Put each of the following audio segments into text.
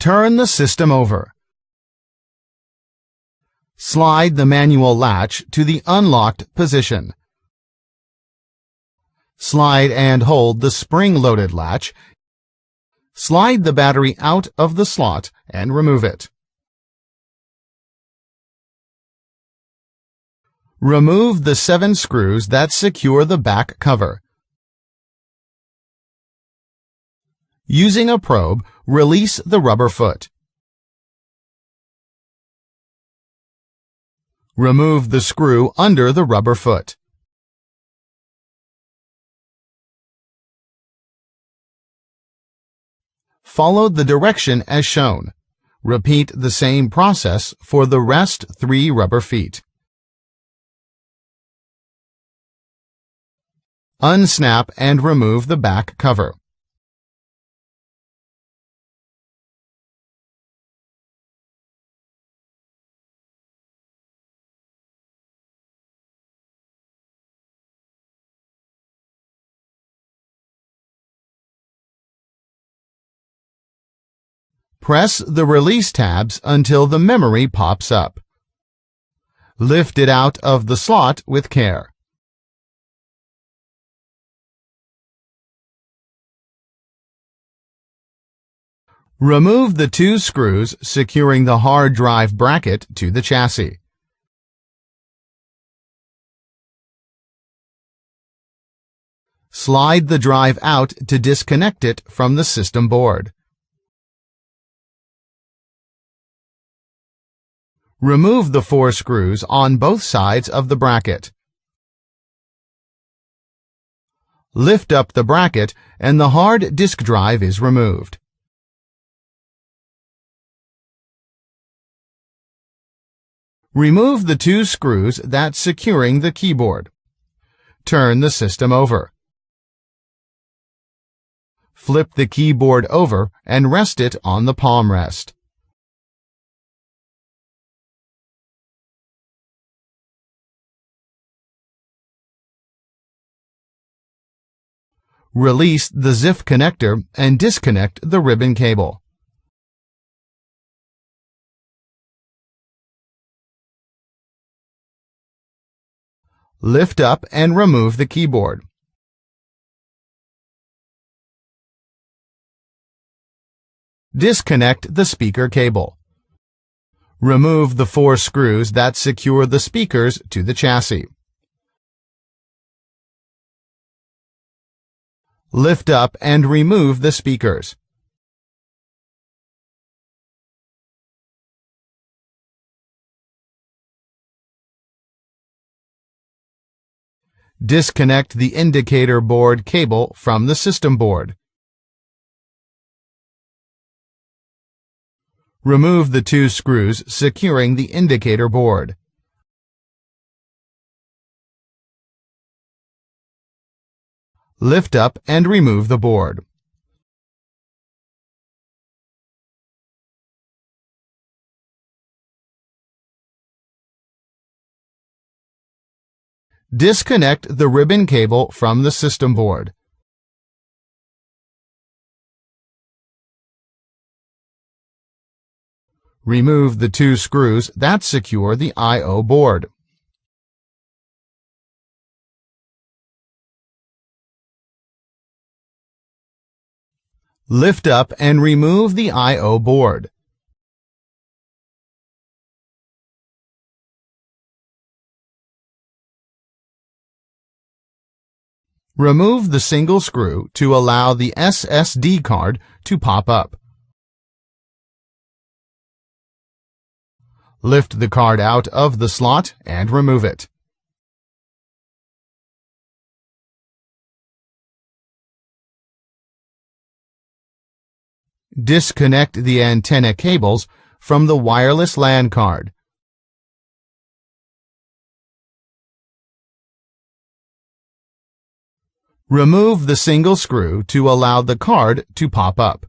Turn the system over. Slide the manual latch to the unlocked position. Slide and hold the spring-loaded latch. Slide the battery out of the slot and remove it. Remove the 7 screws that secure the back cover. Using a probe, release the rubber foot. Remove the screw under the rubber foot. Follow the direction as shown. Repeat the same process for the rest 3 rubber feet. Unsnap and remove the back cover. Press the release tabs until the memory pops up. Lift it out of the slot with care. Remove the 2 screws securing the hard drive bracket to the chassis. Slide the drive out to disconnect it from the system board. Remove the 4 screws on both sides of the bracket. Lift up the bracket and the hard disk drive is removed. Remove the 2 screws that's securing the keyboard. Turn the system over. Flip the keyboard over and rest it on the palm rest. Release the ZIF connector and disconnect the ribbon cable. Lift up and remove the keyboard. Disconnect the speaker cable. Remove the 4 screws that secure the speakers to the chassis. Lift up and remove the speakers. Disconnect the indicator board cable from the system board. Remove the 2 screws securing the indicator board. Lift up and remove the board. Disconnect the ribbon cable from the system board. Remove the 2 screws that secure the I/O board. Lift up and remove the I/O board. Remove the single screw to allow the SSD card to pop up. Lift the card out of the slot and remove it. Disconnect the antenna cables from the wireless LAN card. Remove the single screw to allow the card to pop up.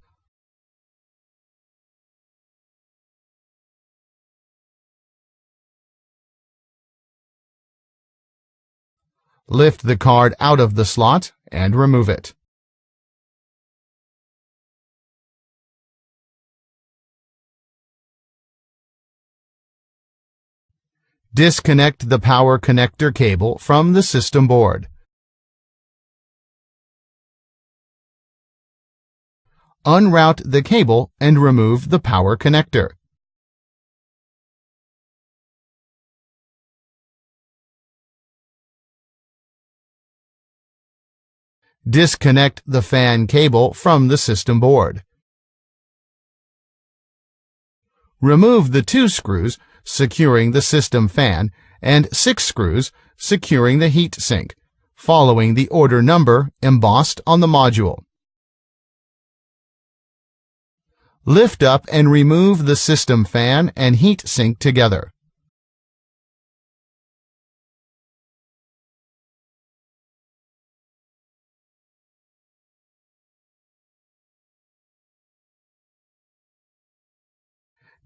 Lift the card out of the slot and remove it. Disconnect the power connector cable from the system board. Unroute the cable and remove the power connector. Disconnect the fan cable from the system board. Remove the 2 screws securing the system fan and 6 screws securing the heat sink, following the order number embossed on the module. Lift up and remove the system fan and heat sink together.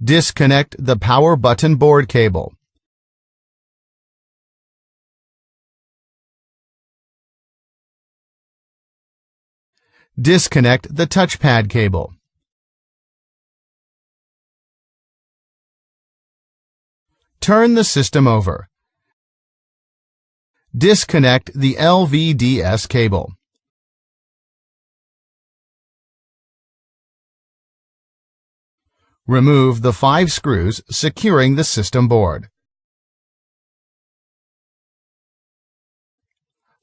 Disconnect the power button board cable. Disconnect the touchpad cable. Turn the system over. Disconnect the LVDS cable. Remove the 5 screws securing the system board.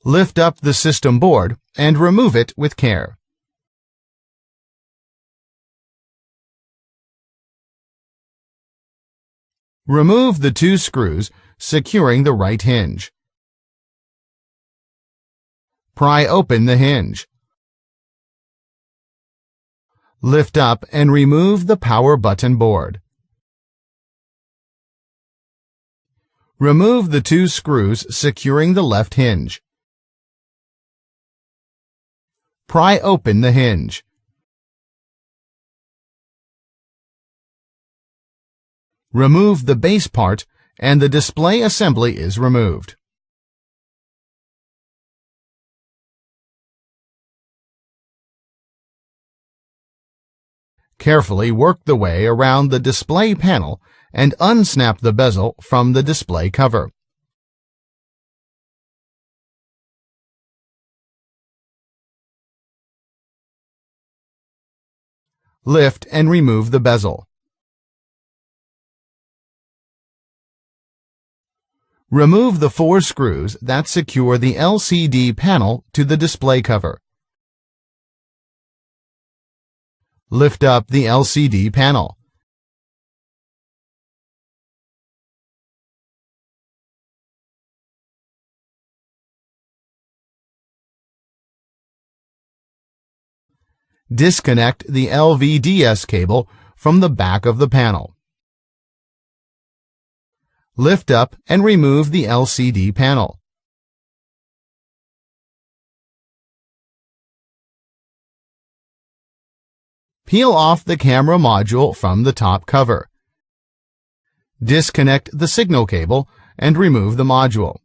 Lift up the system board and remove it with care. Remove the 2 screws securing the right hinge. Pry open the hinge. Lift up and remove the power button board. Remove the 2 screws securing the left hinge. Pry open the hinge. Remove the base part and the display assembly is removed. Carefully work the way around the display panel and unsnap the bezel from the display cover. Lift and remove the bezel. Remove the 4 screws that secure the LCD panel to the display cover. Lift up the LCD panel. Disconnect the LVDS cable from the back of the panel. Lift up and remove the LCD panel. Peel off the camera module from the top cover. Disconnect the signal cable and remove the module.